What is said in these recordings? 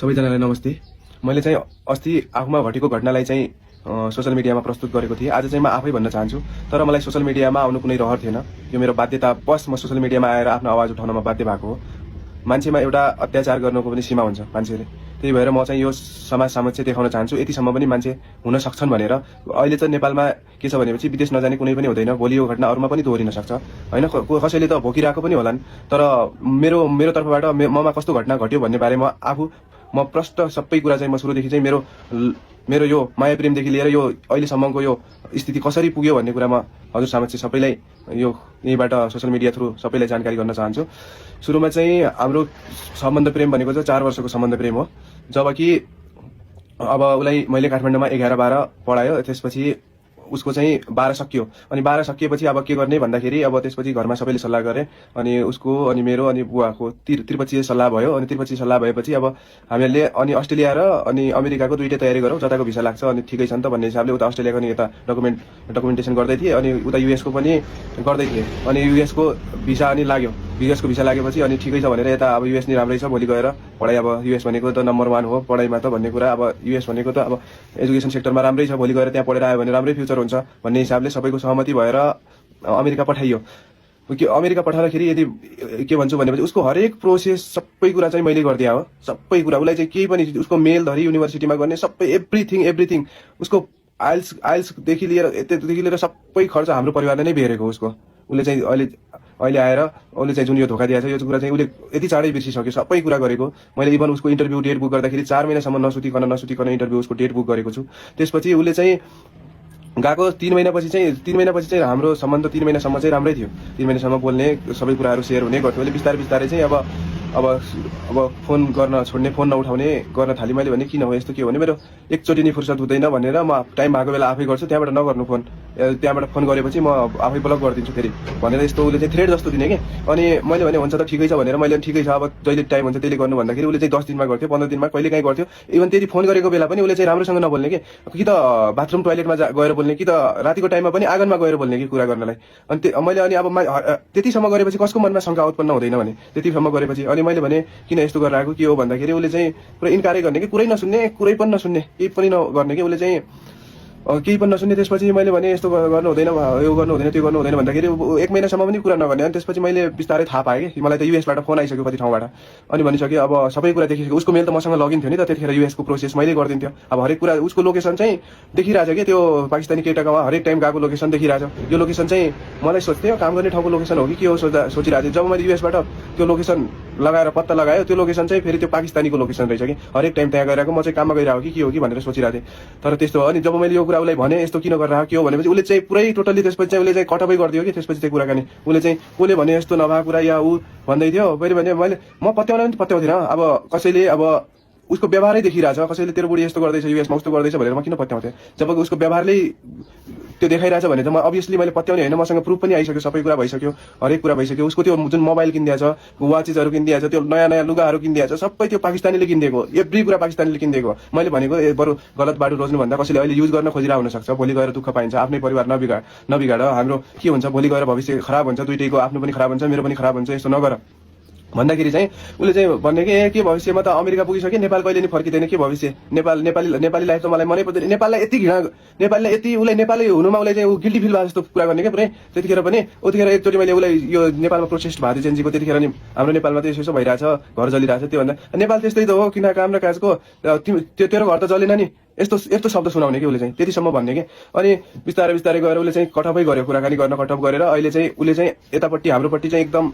सबैजनालाई नमस्ते। मैले चाहिँ अस्ति आफूमा घटेको घटनालाई चाहिँ सोशल मिडियामा प्रस्तुत गरेको थिएँ। आज चाहिँ म आफै भन्न चाहन्छु, तर मलाई सोशल मिडियामा आउनु कुनै रहर थिएन। यो मेरो बाध्यतावश म सोशल मिडियामा आएर आफ्नो आवाज उठाउनमा बाध्य भएको हो। मान्छेमा एउटा अत्याचार गर्नुको पनि सीमा हुन्छ मान्छेले। त्यही भएर म चाहिँ यो समाज समक्ष देखाउन चाहन्छु यतिसम्म पनि मान्छे हुन सक्छन् भनेर। अहिले चाहिँ नेपालमा के छ भनेपछि विदेश नजाने कुनै पनि हुँदैन। भोलि यो घटना अरूमा पनि दोहोरिन सक्छ हैन। कसैले त भोकिरहेको पनि होलान्, तर मेरो तर्फबाट ममा कस्तो घटना घट्यो भन्ने बारेमा म प्रष्ट सबै कुरा चाहिँ म सुरुदेखि चाहिँ मेरो यो माया प्रेमदेखि लिएर यो अहिलेसम्मको यो स्थिति कसरी पुग्यो भन्ने कुरा म हजुर समक्ष सबैलाई यो यहीबाट सोशल मिडिया थ्रु सबैलाई जानकारी गर्न चाहन्छु। सुरुमा चाहिँ हाम्रो सम्बन्ध प्रेम भनेको चाहिँ 4 वर्षको सम्बन्ध प्रेम हो। जबकि अब उसलाई मैले काठमाडौँमा 11-12 पढायो, त्यसपछि उसको चाहिँ 12 सकियो। अनि 12 सकिएपछि अब के गर्ने भन्दाखेरि अब त्यसपछि घरमा सबैले सल्लाह गरे। अनि उसको अनि मेरो अनि बुवाको त्रिपक्षीय सल्लाह भयो। अनि त्रिपक्षीय सल्लाह भएपछि अब हामीहरूले अनि अस्ट्रेलिया र अनि अमेरिकाको दुईटै तयारी गरौँ, जताको भिसा लाग्छ अनि ठिकै छ नि त भन्ने हिसाबले उता अस्ट्रेलियाको नि यता डकुमेन्टेसन गर्दै थिए। अनि उता युएसको पनि गर्दै थिए। अनि युएसको भिसा अनि लाग्यो। युएसको भिसा लागेपछि अनि ठिकै छ भनेर यता अब युएस नि राम्रै छ, भोलि गएर पढाइ अब युएस भनेको त नम्बर 1 हो पढाइमा त भन्ने कुरा। अब युएस भनेको त अब एजुकेसन सेक्टरमा राम्रै छ, भोलि गएर त्यहाँ पढेर आयो भने राम्रै फ्युचर हुन्छ भन्ने हिसाबले सबैको सहमति भएर अमेरिका पठाइयो। अमेरिका पठाउँदाखेरि यदि के भन्छु भनेपछि उसको हरेक प्रोसेस सबै कुरा चाहिँ मैले गरिदिए हो। सबै कुरा उसलाई चाहिँ केही पनि उसको मेल धरी युनिभर्सिटीमा गर्ने सबै एभ्रिथिङ उसको आइल्सदेखि लिएर सबै खर्च हाम्रो परिवारले नै बेहोरेको उसको। उसले चाहिँ अहिले आएर उसले चाहिँ जुन यो धोका दिएको छ यो कुरा चाहिँ उसले यति चाँडै बिर्सिसक्यो सबै कुरा गरेको। मैले इभन उसको इन्टरभ्यू डेट बुक गर्दाखेरि 4 महिनासम्म नसुतिकन इन्टरभ्यू उसको डेट बुक गरेको छु। त्यसपछि उसले चाहिँ गएको 3 महिनापछि चाहिँ हाम्रो सम्बन्ध 3 महिनासम्म चाहिँ राम्रै थियो। 3 महिनासम्म बोल्ने सबै कुराहरू सेयर हुने गर्थ्यो। अहिले बिस्तारै चाहिँ अब फोन गर्न छोड्ने, फोन नउठाउने गर्न थालेँ। मैले भने किन हो यस्तो के हो भने मेरो एकचोटि नि फुर्सद हुँदैन भनेर म टाइम भएको बेला आफै गर्छु, त्यहाँबाट नगर्नु फोन, त्यहाँबाट फोन गरेपछि म आफै ब्लक गरिदिन्छु फेरि भनेर यस्तो उसले चाहिँ थ्रेड जस्तो दिने कि। अनि मैले भने हुन्छ त ठिकै छ भनेर मैले ठिकै छ अब जहिले टाइम हुन्छ त्यसले गर्नु भन्दाखेरि उसले चाहिँ 10 दिनमा गर्थ्यो, 15 दिनमा कहिले काहीँ गर्थ्यो। इभन त्यति फोन गरेको बेला पनि उसले चाहिँ राम्रोसँग नबोल्ने कि त बाथरुम टोयलेटमा गएर बोल्ने कि त रातिको टाइममा पनि आँगनमा गएर बोल्ने कि कुरा गर्नलाई। अनि मैले अनि अब त्यतिसम्म गरेपछि कसको मनमा शङ्का उत्पन्न हुँदैन भने त्यतिसम्म गरेपछि अनि मैले भने किन यस्तो गरेर आएको के हो भन्दाखेरि उसले चाहिँ पुरै इन्कारै गर्ने कि कुरै नसुन्ने, कुरै पनि नसुन्ने, केही पनि नगर्ने कि उसले चाहिँ केही पनि नसुन्ने। त्यसपछि मैले भने यस्तो गर्नु हुँदैन, यो गर्नु हुँदैन, त्यो गर्नु हुँदैन भन्दाखेरि 1 महिनासम्म पनि कुरा नगर्ने। अनि त्यसपछि मैले बिस्तारै थाहा पाएँ कि मलाई त युएसबाट फोन आइसक्यो कति ठाउँबाट। अनि भनिसक्यो अब सबै कुरा देखिसक्यो। उसको मेल त मसँग लगइन थियो नि त, त्यतिखेर युएसको प्रोसेस मैले गरिदिन्थ्यो। अब हरेक कुरा उसको लोकेसन चाहिँ देखिरहेछ कि त्यो पाकिस्तानी केटाकोमा हरेक टाइम गएको लोकेसन देखिरहेछ। यो लोकेसन चाहिँ मलाई सोच्थेँ काम गर्ने ठाउँको लोकेसन हो कि के हो सोचिरहेको थिएँ। जब मैले युएसबाट त्यो लोकेसन लगाएर पत्ता लगायो त्यो लोकेसन चाहिँ फेरि त्यो पाकिस्तानीको लोकेसन रहेछ कि हरेक टाइम त्यहाँ गइरहेको म चाहिँ काममा गइरहेको कि के हो कि भनेर सोचिरहेको थिएँ। तर त्यस्तो हो। अनि जब मैले यो कुरा उसलाई भने यस्तो किन गरेर के हो भनेपछि उसले चाहिँ पुरै टोटल्ली त्यसपछि चाहिँ उसले चाहिँ कटअपै गरिदियो कि त्यसपछि चाहिँ कुराकानी उसले चाहिँ कसले भने यस्तो नभएको कुरा या ऊ भन्दै थियो। फेरि भने म पत्याउन पनि पत्याउँदिनँ। अब कसैले अब उसको व्यवहारै देखिरहेछ, कसैले तेरो बुढी यस्तो गर्दैछ युएसमा उस्तो गर्दैछ भनेर म किन पत्याउँथेँ। जब उसको व्यवहारले त्यो देखाइरहेछ भने त म अभियसली मैले पत्याउने होइन, मसँग प्रुफ पनि आइसक्यो, सबै कुरा भइसक्यो, हरेक कुरा भइसक्यो। उसको त्यो जुन मोबाइल किनिदिएछ, वाचेसहरू किनिदिएछ, त्यो नयाँ लुगाहरू किनिदिएछ, सबै त्यो पाकिस्तानीले किनिदिएको, एभ्री कुरा पाकिस्तानीले किनिदिएको। मैले भनेको बरु गलत बाटो रोज्नुभन्दा कसैले अहिले युज गर्न खोजिरहेको हुनसक्छ, भोलि गएर दुःख पाइन्छ। आफ्नै परिवार नबिगाड हाम्रो के हुन्छ, भोलि गएर भविष्य खराब हुन्छ, दुइटैको आफ्नो पनि खराब हुन्छ, मेरो पनि खराब हुन्छ, यस्तो नगर भन्दाखेरि चाहिँ उसले चाहिँ भन्ने कि के भविष्यमा त अमेरिका पुगिसक्यो, नेपाल कहिले नि फर्किँदैन के भविष्य, नेपाली लाइफ त मलाई मनै पर्दैन। नेपाललाई यति घृणा, नेपाललाई यति उसलाई नेपाली हुनुमा उसले चाहिँ गिल्टी फिल भए जस्तो कुरा गर्ने क्या पुरै। त्यतिखेर पनि उतिखेर एकचोटि मैले उसलाई यो नेपालमा प्रोटेस्ट भएको थियो जेन्जीको, त्यतिखेर नि हाम्रो नेपालमा त यसो भइरहेछ, घर जलिरहेछ। त्यो भन्दा नेपाल त्यस्तै त हो, किन काम र काजको तेरो घर त जलेन नि, यस्तो शब्द सुनाउने कि उसले चाहिँ त्यतिसम्म भन्ने कि। अनि बिस्तारै गएर उसले चाहिँ कटअपै गर्यो, कुराकानी गर्न कटअप गरेर अहिले चाहिँ उसले चाहिँ यतापट्टि हाम्रोपट्टि चाहिँ एकदम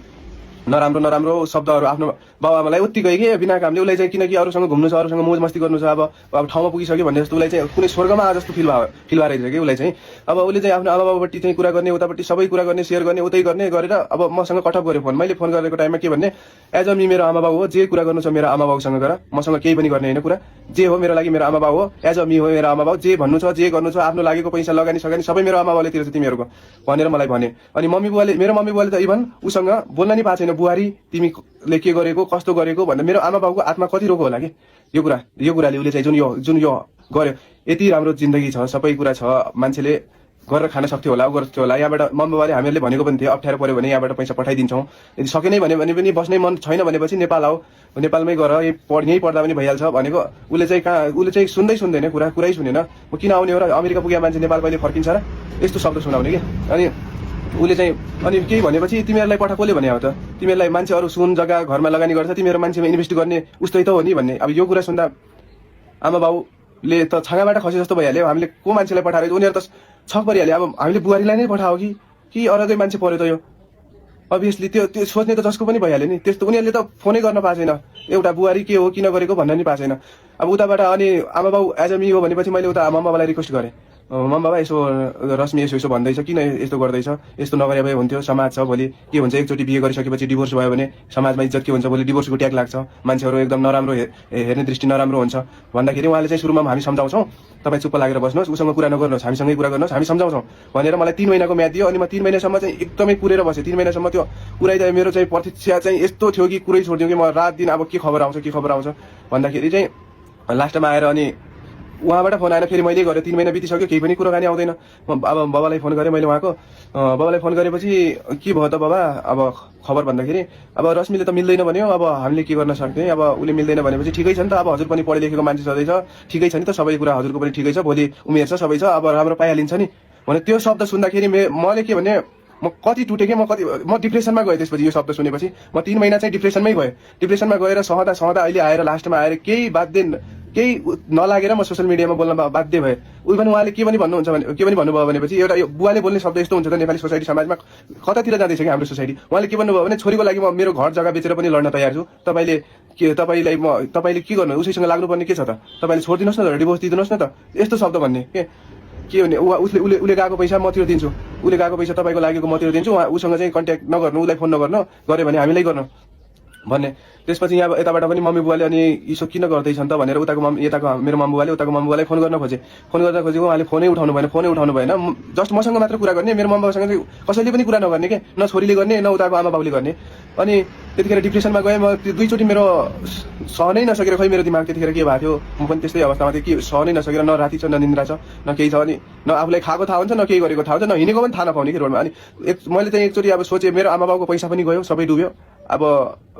नराम्रो शब्दहरू आफ्नो बाबुआमालाई उति गयो कि बिना कामले। उसलाई चाहिँ किनकि अरूसँग घुम्नु छ, अरूसँग मोज मस्ती गर्नु छ, अब ठाउँमा पुगिसक्यो भन्ने जस्तो उसलाई चाहिँ कुनै स्वर्गमा आ जस्तो फिल भइरहेछ कि उसलाई चाहिँ। अब उसले चाहिँ आफ्नो आमाबाबुपट्टि चाहिँ कुरा गर्ने, उतापट्टि सबै कुरा गर्ने, सेयर गर्ने, उतै गर्ने गरेर अब मसँग कटअप गर्यो फोन। मैले फोन गरेको टाइममा के भन्ने, एज अ मी मेरो आमाबाबु हो, जे कुरा गर्नु छ मेरो आमाबाबुसँग गर, मसँग केही पनि गर्ने होइन कुरा, जे हो मेरो लागि मेरो आमाबाबु हो, एज अ मी हो मेरो आमाबाबु, जे भन्नु छ जे गर्नु छ आफ्नो लागेको पैसा लगानी सबै मेरो आमाबाबुले तिर्छ तिमीहरूको भनेर मलाई भने। अनि मेरो मम्मी बुवाले त इभन उसँग बोल्न नि पाएको छैन, बुहारी तिमीले के गरेको कस्तो गरेको भनेर। मेरो आमा बाबुको आत्मा कति रोको होला कि यो कुराले उसले चाहिँ जुन यो गर्यो। यति राम्रो जिन्दगी छ, सबै कुरा छ, मान्छेले गरेर खान सक्थ्यो होला गर्थ्यो होला यहाँबाट मम्मी बाबाले हामीहरूले भनेको पनि थियो अप्ठ्यारो पऱ्यो भने यहाँबाट पैसा पठाइदिन्छौँ यदि सकेनै भने पनि बस्नै मन छैन भनेपछि नेपाल आऊ नेपालमै गर यहीँ पढ्दा पनि भइहाल्छ भनेको उसले चाहिँ सुन्दैन कुरै सुनेन म किन आउने हो र अमेरिका पुगेको मान्छे नेपाल कहिले फर्किन्छ र यस्तो शब्द सुनाउने कि अनि उसले चाहिँ अनि केही भनेपछि तिमीहरूलाई कसले भने हो त तिमीहरूलाई मान्छे अरू सुन जग्गा घरमा लगानी गर्छ तिमीहरू मान्छेमा इन्भेस्ट गर्ने उस्तै त हो नि भन्ने अब यो कुरा सुन्दा आमा बाउले त छाँगाबाट खसे जस्तो भइहाल्यो हामीले को मान्छेलाई पठाएर उनीहरू त छक परिहाल्यो अब हामीले बुहारीलाई नै पठाओ कि अरूकै मान्छे पर्यो त यो अभियसली त्यो सोच्ने त जसको पनि भइहाल्यो नि त्यस्तो उनीहरूले त फोनै गर्न पाएको छैन एउटा बुहारी के हो किन गरेको भन्न नि पाएको छैन अब उताबाट अनि आमा बाउ एज अ मी हो भनेपछि मैले उता मम्मा बाबालाई रिक्वेस्ट गरेँ मम्मा बाबा यसो रश्मि यसो भन्दैछ किन यस्तो गर्दैछ यस्तो नगरे भए हुन्थ्यो समाज छ भोलि के हुन्छ एकचोटि बिहे गरिसकेपछि डिभोर्स भयो भने समाजमा इज्जत के हुन्छ भोलि डिभोर्सको ट्याग लाग्छ मान्छेहरू एकदम नराम्रो हेर्ने दृष्टि नराम्रो हुन्छ भन्दाखेरि उहाँले चाहिँ सुरुमा हामी सम्झाउँछौँ तपाईँ चुप्प लागेर बस्नुहोस् उसँग कुरा नगर्नुहोस् हामीसँगै कुरा गर्नुहोस् हामी सम्झाउँछौँ भनेर मलाई 3 महिनाको म्याद दियो अनि म 3 महिनासम्म चाहिँ एकदमै कुरेर बसेँ 3 महिनासम्म त्यो कुराइदिए मेरो चाहिँ प्रतीक्षा चाहिँ यस्तो थियो कि कुरै छोडिदिउँ कि म रात दिन अब के खबर आउँछ भन्दाखेरि चाहिँ लास्टमा आएर अनि उहाँबाट फोन आएन फेरि मैले गरेँ 3 महिना बितिसक्यो केही पनि कुराकानी आउँदैन अब बाबालाई फोन गरेँ मैले उहाँको बाबालाई फोन गरेपछि के भयो त बाबा अब खबर भन्दाखेरि अब रश्मिले त मिल्दैन भन्यो अब हामीले के गर्न सक्ने अब उसले मिल्दैन भनेपछि ठिकै छ नि त अब हजुर पनि पढे लेखेको मान्छे सधैँ छ ठिकै छ नि त सबै कुरा हजुरको पनि ठिकै छ भोलि उमेर छ सबै छ अब राम्रो पाइहालिन्छ नि भने त्यो शब्द सुन्दाखेरि मैले के भने म कति टुटेँ कि म डिप्रेसनमा गएँ त्यसपछि यो शब्द सुनेपछि म 3 महिना चाहिँ डिप्रेसनमा गएर सहँदा अहिले आएर लास्टमा आएर केही नलागेर म सोसियल मिडियामा बोल्न बाध्य भएँ उही पनि उहाँले के पनि भन्नुभयो भनेपछि एउटा यो बुवाले बोल्ने शब्द यस्तो हुन्छ त नेपाली सोसाइटी समाजमा कतातिर जाँदैछ कि हाम्रो सोसाइटी उहाँले के भन्नुभयो भने छोरीको लागि म मेरो घर जग्गा बेचेर पनि लड्न तयार छु तपाईँले के गर्नु उसैसँग लाग्नुपर्ने के छ त तपाईँले छोडिदिनुहोस् न त डिभोर्स दिइदिनुहोस् न त यस्तो शब्द भन्ने के भने उसले गएको पैसा म तिर्दिन्छु उसले गएको पैसा तपाईँको लागेको म तिर्दिन्छु उसँग चाहिँ कन्ट्याक्ट नगर्नु उसलाई फोन नगर्नु गऱ्यो भने हामीलाई गर्नु भन्ने त्यसपछि यहाँ यताबाट पनि मम्मी बुवाले अनि यसो किन गर्दैछन् त भनेर यताको मेरो मम्मी बुवाले उताको मम्मी बुवाले फोन गर्न खोजेको उहाँले फोनै उठाउनु भएन जस्ट मसँग मात्र कुरा गर्ने मेरो मम्मी बाबासँग चाहिँ कसैले पनि कुरा नगर्ने के न छोरीले गर्ने न उताको आमा बाबुले गर्ने अनि त्यतिखेर डिप्रेसनमा गएँ म त्यो 2 चोटि मेरो सहनै नसकेर खै मेरो दिमाग त्यतिखेर के भएको थियो म पनि त्यस्तै अवस्थामा थिएँ कि सहनै नसकेर न राति छ न निन्द्रा छ न केही छ अनि न आफूलाई खाएको थाहा हुन्छ न केही गरेको थाहा हुन्छ न हिँडेको पनि थाहा नपाउने कि रोडमा अनि मैले चाहिँ एकचोटि अब सोचेँ मेरो आमा बाबुको पैसा पनि गयो सबै डुब्यो अब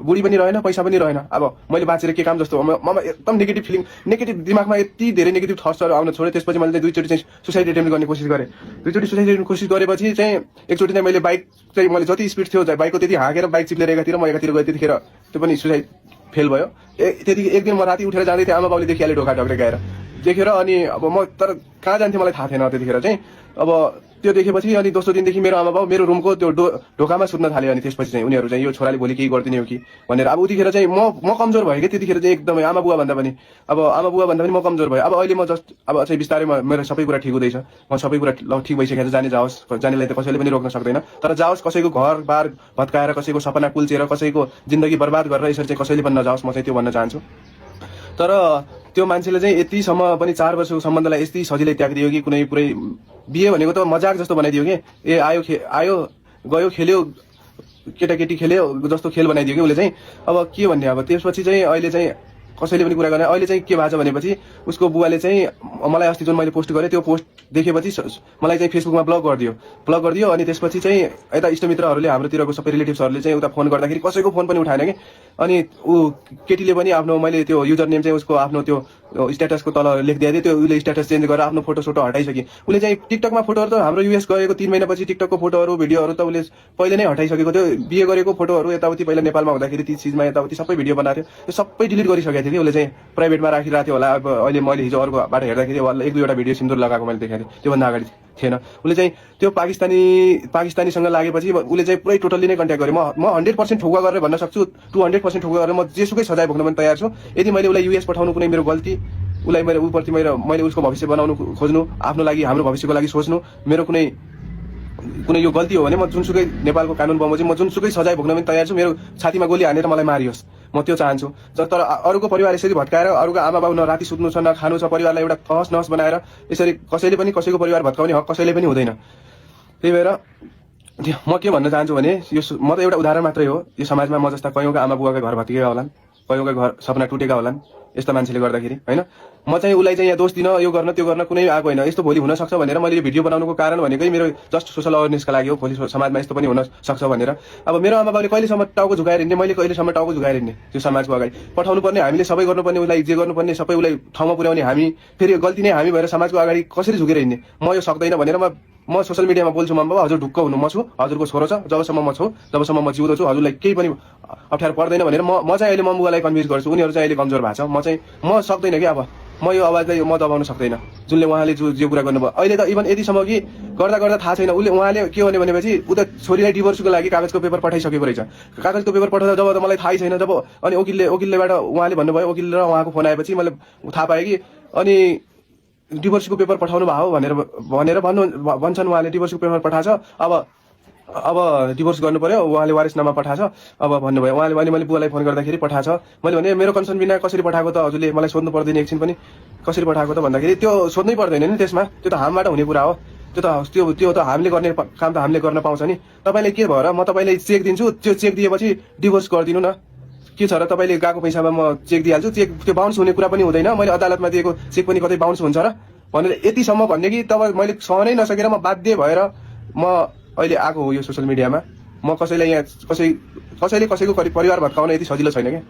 बुढी पनि रहेन पैसा पनि रहेन अब मैले बाँचेर के काम जस्तो ममा एकदम नेगेटिभ दिमागमा यति धेरै नेगेटिभ थट्सहरू आउन छोडेँ त्यसपछि मैले 2 चोटि चाहिँ सुसाइड एटेम्प्ट गर्ने कोसिस गरेँ 2 चोटि सुसाइड एटेम्प्ट कोसिस गरेपछि चाहिँ एकचोटि चाहिँ मैले बाइक चाहिँ मैले जति स्पिड थियो बाइकको त्यति हाँकेर बाइक चिप्लेर एकातिर म एकातिर गएँ त्यतिखेर त्यो पनि सुसाइड फेल भयो त्यति एक दिन म राति उठेर जाँदै थिएँ आमा बाउले देखिहाल्यो ढोका ढक्रेर देखेर अनि अब म तर कहाँ जान्थेँ मलाई थाहा थिएन त्यतिखेर चाहिँ अब त्यो देखेपछि अनि दोस्रो दिनदेखि मेरो आमा बाउ मेरो रुमको त्यो ढोकामा सुत्न थाल्यो अनि त्यसपछि चाहिँ उनीहरू चाहिँ यो छोराले भोलि केही गरिदिने हो कि भनेर अब उतिखेर चाहिँ म कमजोर भएँ कि त्यतिखेर चाहिँ एकदमै आमा बुवा भन्दा पनि म कमजोर भएँ अब अहिले म जस्ट अब चाहिँ बिस्तारै मेरो सबै कुरा ठिक हुँदैछ म सबै कुरा ठिक भइसकेको जाने जाओस् जानेलाई त कसैले पनि रोक्न सक्दैन तर जाओस् कसैको घर बार भत्काएर कसैको सपना कुल्चेर कसैको जिन्दगी बर्बाद गरेर यसरी चाहिँ कसैले पनि नजाओस् म चाहिँ त्यो भन्न चाहन्छु तर त्यो मान्छेले चाहिँ यतिसम्म पनि 4 वर्षको सम्बन्धलाई यति सजिलै त्यागिदियो कि कुनै पुरै बिहे भनेको त मजाक जस्तो बनाइदियो कि आयो गयो खेल्यो केटाकेटी खेल्यो जस्तो खेल बनाइदियो कि उसले चाहिँ अब के भन्ने अब त्यसपछि चाहिँ अहिले चाहिँ कसैले पनि कुरा गर्ने अहिले चाहिँ के भएको छ भनेपछि उसको बुवाले चाहिँ मलाई अस्ति जुन मैले पोस्ट गरेँ त्यो पोस्ट देखेपछि मलाई चाहिँ फेसबुकमा ब्लक गरिदियो अनि त्यसपछि चाहिँ यता इष्टमित्रहरूले हाम्रोतिरको सबै रिलेटिभ्सहरूले चाहिँ उता फोन गर्दाखेरि कसैको फोन पनि उठाएन कि अनि ऊ केटीले पनि आफ्नो मैले त्यो युजर नेम चाहिँ उसको आफ्नो त्यो स्ट्याटसको तल लेखिदिएको थिएँ त्यो उसले स्ट्याटस चेन्ज गरेर आफ्नो फोटो हटाइसके उसले चाहिँ टिकटकमा फोटोहरू त हाम्रो युएस गएको 3 महिनापछि टिकटकको फोटोहरू भिडियोहरू त उसले पहिले नै हटाइसकेको थियो बिहे गरेको फोटोहरू यताउति पहिला नेपालमा हुँदाखेरि ती चिजमा यताउति सबै भिडियो बनाएको थियो त्यो सबै डिलिट गरिसकेको थियो कि उसले चाहिँ प्राइभेटमा राखिरहेको थियो होला अब अहिले मैले हिजो अर्कोबाट हेर्दाखेरि 1-2वटा भिडियो सिन्दुर लगाएको मैले देखेको थिएँ त्योभन्दा अगाडि थिएन उसले चाहिँ त्यो पाकिस्तानीसँग लागेपछि उसले चाहिँ पुरै टोटल्ली नै कन्ट्याक्ट गरेँ म 100% ठोकुवा गरेर भन्न सक्छु 200% ठोकुवा गरेर म जेसुकै सजाय भोग्न पनि तयार छु यदि मैले उसलाई युएस पठाउनु कुनै मेरो गल्ती उसलाई मेरो उप्रति मैले उसको भविष्य बनाउनु खोज्नु आफ्नो लागि हाम्रो भविष्यको लागि सोच्नु मेरो कुनै यो गल्ती हो भने म जुनसुकै नेपालको कानुन बमोजिम म जुनसुकै सजाय भोग्न पनि तयार छु मेरो छातीमा गोली हानेर मलाई मारियोस् म त्यो चाहन्छु तर अरूको परिवार यसरी भत्काएर अरूको आमा बाबु न राति सुत्नु छ न खानु छ परिवारलाई एउटा तहस नहस बनाएर यसरी कसैले पनि कसैको परिवार भत्काउने हक कसैले पनि हुँदैन त्यही भएर म के भन्न चाहन्छु भने यो म त एउटा उदाहरण मात्रै हो यो समाजमा म जस्ता कयौँका आमा बुवाका घर भत्किएका होलान् कयौँका घर सपना टुटेका होलान् यस्ता मान्छेले गर्दाखेरि हैन म चाहिँ उसलाई चाहिँ यहाँ दोष दिन यो गर्न त्यो गर्न कुनै आएको होइन यस्तो भोलि हुन सक्छ भनेर मैले यो भिडियो बनाउनुको कारण भनेकै मेरो जस्ट सोशल अवेरनेसका लागि हो भोलि समाजमा यस्तो पनि हुन सक्छ भनेर अब मेरो आमा बाउले कहिलेसम्म टाउको झुकाएर हिँड्ने मैले कहिलेसम्म टाउको झुकाएर हिँड्ने त्यो समाजको अगाडि पठाउनु पर्ने हामीले सबै गर्नुपर्ने उसलाई जे गर्नुपर्ने सबै उसलाई ठाउँमा पुर्याउने हामी फेरि गल्ती नै हामी भएर समाजको अगाडि कसरी झुकेर हिँड्ने म यो सक्दैन भनेर म सोशल मिडियामा बोल्छु मम्मा बाबा हजुर ढुक्क हुनु म छु हजुरको छोरो छ जबसम्म म छु जबसम्म म जिउँदो छु हजुरलाई केही पनि अप्ठ्यारो पर्दैन भनेर म चाहिँ अहिले म बुवालाई कन्भिन्स गर्छु उनीहरू चाहिँ अहिले कमजोर भएको छ म सक्दैन कि अब म यो आवाजलाई म दबाउन सक्दैन जुनले उहाँले जो कुरा गर्नुभयो अहिले त इभन यतिसम्म कि गर्दा गर्दा थाहा छैन उहाँले के भन्यो भनेपछि उता छोरीलाई डिभोर्सको लागि कागजको पेपर पठाइसकेको रहेछ कागजको पेपर पठाउँदा जब त मलाई थाहै छैन जब अनि वकिललेबाट उहाँले भन्नुभयो वकिल र उहाँको फोन आएपछि मैले थाहा पाएँ कि अनि डिभोर्सको पेपर पठाउनु भयो भनेर भन्छन् उहाँले डिभोर्सको पेपर पठाछ अब डिभोर्स गर्नु पर्यो उहाँले वारिसनामा पठाछ अब भन्नुभयो उहाँले भने मैले बुवालाई फोन गर्दाखेरि पठाछ मैले भने मेरो कन्सर्न बिना कसरी पठाएको त हजुरले मलाई सोध्नु पर्दैन एकछिन पनि कसरी पठाएको त भन्दाखेरि त्यो सोध्नै पर्दैन नि त्यसमा त्यो त हामीबाट हुने कुरा हो त्यो त हामीले गर्ने काम त हामीले गर्न पाउँछ नि तपाईँले के भएर म तपाईँलाई चेक दिन्छु त्यो चेक दिएपछि डिभोर्स गरिदिनु न के छ र तपाईँले गएको पैसामा म चेक दिइहाल्छु चेक त्यो बााउन्स हुने कुरा पनि हुँदैन मैले अदालतमा दिएको चेक पनि कतै बााउन्स हुन्छ र भनेर यतिसम्म भन्ने कि तपाईँ मैले सहनै नसकेर म बाध्य भएर म अहिले आएको हो यो सोसियल मिडियामा म कसैलाई यहाँ कसैले कसैको परिवार भत्काउन यति सजिलो छैन क्या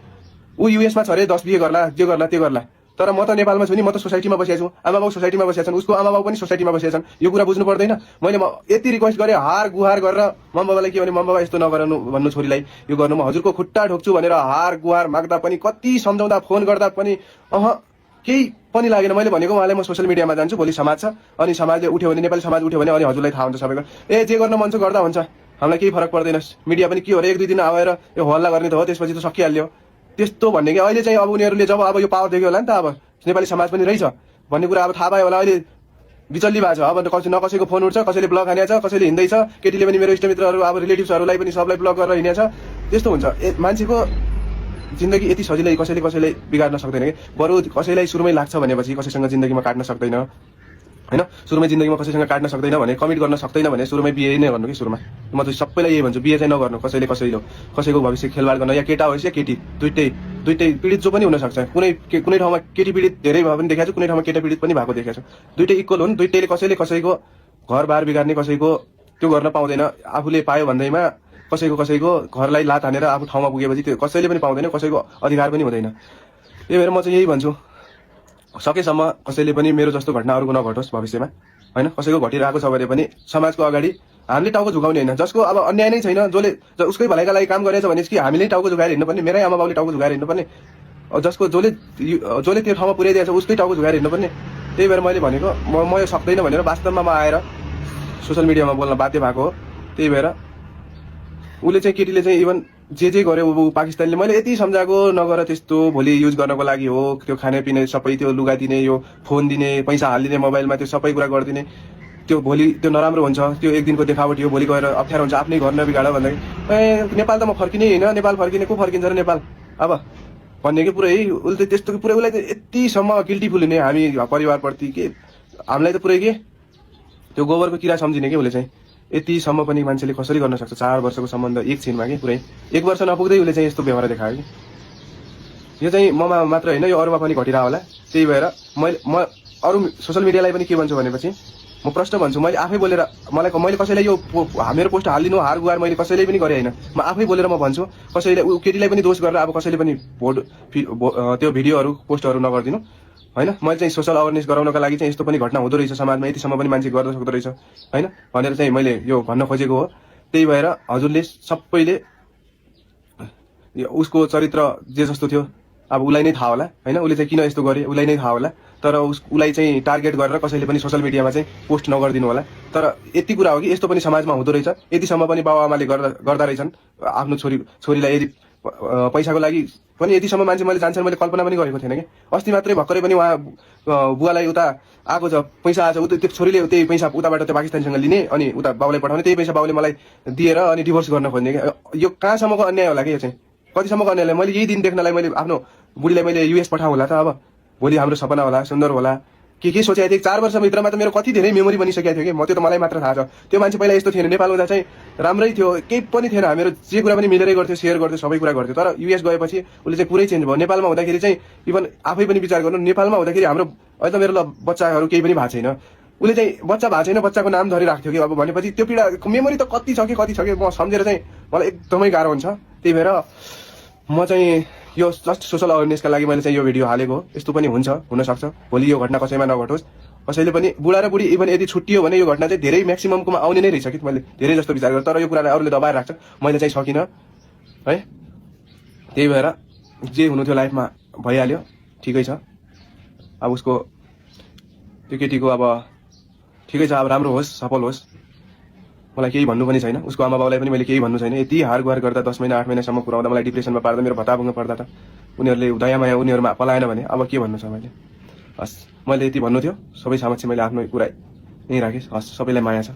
ऊ युएसमा छ अरे 10 बिहे गर्ला जे गर्ला त्यो गर्ला तर म त नेपालमा छु नि म त सोसाइटीमा बसेको छु आमा बाउ सोसाइटीमा बसेका छन् उसको आमा बाउ पनि सोसाइटीमा बसेका छन् यो कुरा बुझ्नु पर्दैन मैले यति रिक्वेस्ट गरेँ हार गुहार गरेर मम्मा बाबालाई के भने मम्मा बाबा यस्तो नगर्नु भन्नु छोरीलाई यो गर्नु म हजुरको खुट्टा ठोक्छु भनेर हार गुहार माग्दा पनि कति सम्झाउँदा फोन गर्दा पनि केही पनि लागेन मैले भनेको उहाँलाई म सोसियल मिडियामा जान्छु भोलि समाज छ अनि समाजले उठ्यो भने नेपाली समाज उठ्यो भने अनि हजुरलाई थाहा हुन्छ सबैको जे गर्न मन छ गर्दा हुन्छ हामीलाई केही फरक पर्दैन मिडिया पनि के हो र 1-2 दिन आएर यो हल्ला गर्ने त हो त्यसपछि त सकिहाल्यो त्यस्तो भन्ने कि अहिले चाहिँ अब उनीहरूले जब अब यो पावर देख्यो होला नि त अब नेपाली समाज पनि रहेछ भन्ने कुरा अब थाहा पायो होला अहिले विचल्ली भएको छ अब न कसैको फोन उठ्छ कसैले ब्लक हानेछ कसैले हिँड्दैछ केटीले पनि मेरो इष्टमित्रहरू अब रिलेटिभ्सहरूलाई पनि सबलाई ब्लक गरेर हिँडेछ त्यस्तो हुन्छ मान्छेको जिन्दगी यति सजिलै कसैले बिगार्न सक्दैन कि बरु कसैलाई सुरुमै लाग्छ भनेपछि कसैसँग जिन्दगीमा काट्न सक्दैन हैन सुरुमै जिन्दगीमा कसैसँग काट्न सक्दैन भने कमिट गर्न सक्दैन भने सुरुमै बिहे नै गर्नु कि सुरुमा म त सबैलाई यही भन्छु बिहे चाहिँ नगर्नु कसैको भविष्य खेलवाड गर्न या केटा होस् या केटी दुइटै पीडित जो पनि हुन सक्छ कुनै ठाउँमा केटी पीडित धेरै भए पनि देखाएको छु कुनै ठाउँमा केटा पीडित पनि भएको देखाएको छु दुइटै इक्वल हुन् दुइटैले कसैको घरबार बिगार्ने कसैको त्यो गर्न पाउँदैन आफूले पायो भन्दैमा कसैको घरलाई लात हानेर आफू ठाउँमा पुगेपछि त्यो कसैले पनि पाउँदैन कसैको अधिकार पनि हुँदैन त्यही भएर म चाहिँ यही भन्छु सकेसम्म कसैले पनि मेरो जस्तो घटना अरूको नघटोस् भविष्यमा हैन कसैको घटिरहेको छ भने पनि समाजको अगाडि हामीले टाउको झुकाउने होइन जसको अब अन्याय नै छैन जसले उसकै भलाइका लागि काम गरेछ भने कि हामीले टाउको झुकाएर हिँड्नुपर्ने मेरै आमा बाउले टाउको झुकाएर हिँड्नुपर्ने जसले त्यो ठाउँमा पुर्याइदिएको छ उसकै टाउको झुकाएर हिँड्नुपर्ने त्यही भएर मैले भनेको म यो सक्दैन भनेर वास्तवमा म आएर सोसियल मिडियामा बोल्न बाध्य भएको हो त्यही भएर उसले चाहिँ केटीले चाहिँ इभन जे गर्यो ऊ पाकिस्तानले मैले यति सम्झाएको नगर त्यस्तो भोलि युज गर्नको लागि हो त्यो खाने पिने सबै त्यो लुगा दिने यो फोन दिने पैसा हालिदिने मोबाइलमा त्यो सबै कुरा गरिदिने त्यो भोलि त्यो नराम्रो हुन्छ त्यो एक दिनको देखावटी हो भोलि गएर अप्ठ्यारो हुन्छ आफ्नै घर नबिगाड भन्दाखेरि नेपाल त म फर्किने होइन नेपाल फर्किने को फर्किन्छ र नेपाल अब भन्ने कि पुरै उसले त्यस्तो पुरै उसलाई यतिसम्म गिल्टी फुल हुने हामी परिवारप्रति के हामीलाई त पुरै के त्यो गोबरको किरा सम्झिने कि उसले चाहिँ यतिसम्म पनि मान्छेले कसरी गर्न सक्छ 4 वर्षको सम्बन्ध एक छिनमा कि पुरै 1 वर्ष नपुग्दै उसले चाहिँ यस्तो व्यवहार देखायो कि यो चाहिँ ममा मात्र होइन यो अरूमा पनि घटिरह होला त्यही भएर म अरू सोशल मिडियालाई पनि के भन्छु भनेपछि म प्रश्न भन्छु मैले आफै बोलेर मैले कसैलाई यो मेरो पोस्ट हालिदिनु हार गुहार मैले कसैले पनि गरे होइन म आफै बोलेर म भन्छु कसैले केटीलाई पनि दोष गरेर अब कसैले पनि त्यो भिडियोहरू पोस्टहरू नगरिदिनु हैन मैले चाहिँ सोशल अवेरनेस गराउनको लागि चाहिँ यस्तो पनि घटना हुँदो रहेछ समाजमा यतिसम्म पनि मान्छे गर्न सक्दो रहेछ हैन भनेर चाहिँ मैले यो भन्न खोजेको हो त्यही भएर हजुरले सबैले उसको चरित्र जे जस्तो थियो अब उसलाई नै थाहा होला हैन उसले चाहिँ किन यस्तो गरे उसलाई नै थाहा होला तर उसलाई चाहिँ टार्गेट गरेर कसैले पनि सोशल मिडियामा चाहिँ पोस्ट नगरिदिनु होला तर यति कुरा हो कि यस्तो पनि समाजमा हुँदो रहेछ यतिसम्म पनि बाबुआमाले गर्दा रहेछन् आफ्नो छोरीलाई यदि पैसाको लागि पनि यतिसम्म मान्छे मैले जान्छन् मैले कल्पना पनि गरेको थिएन कि अस्ति मात्रै भर्खरै पनि उहाँ बुवालाई उता आएको छ पैसा आएको छ त्यो छोरीले त्यही पैसा उताबाट त्यो पाकिस्तानसँग लिने अनि उता बाउलाई पठाउने त्यही पैसा बाउले मलाई दिएर अनि डिभोर्स गर्न खोज्ने कि यो कहाँसम्मको अन्याय होला कि यो चाहिँ कतिसम्मको अन्याय मैले यही दिन देख्नलाई मैले आफ्नो बुढीलाई मैले युएस पठाउँ होला त अब भोलि हाम्रो सपना होला सुन्दर होला के सोचेको थिएँ 4 वर्षभित्रमा त मेरो कति धेरै मेमोरी बनिसकेको थियो कि म त्यो त मलाई मात्र थाहा छ त्यो मान्छे पहिला यस्तो थिएन नेपाल हुँदा चाहिँ राम्रै थियो केही पनि थिएन हामीहरू जे कुरा पनि मिलेरै गर्थ्यो शेयर गर्थ्यो सबै कुरा गर्थ्यो तर युएस गएपछि उसले चाहिँ पुरै चेन्ज भयो नेपालमा हुँदाखेरि चाहिँ इभन आफै पनि विचार गर्नु नेपालमा हुँदाखेरि हाम्रो अहिले त मेरो ल बच्चाहरू केही पनि भएको छैन उसले चाहिँ बच्चा भएको छैन बच्चाको नाम धरिराख्थ्यो कि अब भनेपछि त्यो पीडा मेमोरी त कति छ कि म सम्झेर चाहिँ मलाई एकदमै गाह्रो हुन्छ त्यही भएर म चाहिँ यो जस्ट सोसल अवेरनेसका लागि मैले चाहिँ यो भिडियो हालेको हो यस्तो पनि हुन्छ हुनसक्छ भोलि यो घटना कसैमा नघटोस् कसैले पनि बुढा र बुढी इभन यदि छुट्टियो भने यो घटना चाहिँ धेरै म्याक्सिममकोमा आउने नै रहेछ कि मैले धेरै जस्तो विचार गरेँ तर यो कुरालाई अरूले दबाएर राख्छ मैले चाहिँ सकिनँ है त्यही भएर जे हुनु थियो लाइफमा भइहाल्यो ठिकै छ अब उसको त्यो केटीको अब ठिकै छ अब राम्रो होस् सफल होस् मलाई केही भन्नु पनि छैन उसको आमा बाउलाई पनि मैले केही भन्नु छैन यति हार गुहार गर्दा 10 महिना 8 महिनासम्म पुऱ्याउँदा मलाई डिप्रेसनमा पार्दा मेरो भताभुङ्ग पर्दा त उनीहरूले दयामाया उनीहरूमा पलाएन भने अब के भन्नु छ मैले हस् मैले यति भन्नु थियो सबै समक्ष मैले आफ्नो कुरा यहीँ राखेँ हस् सबैलाई माया छ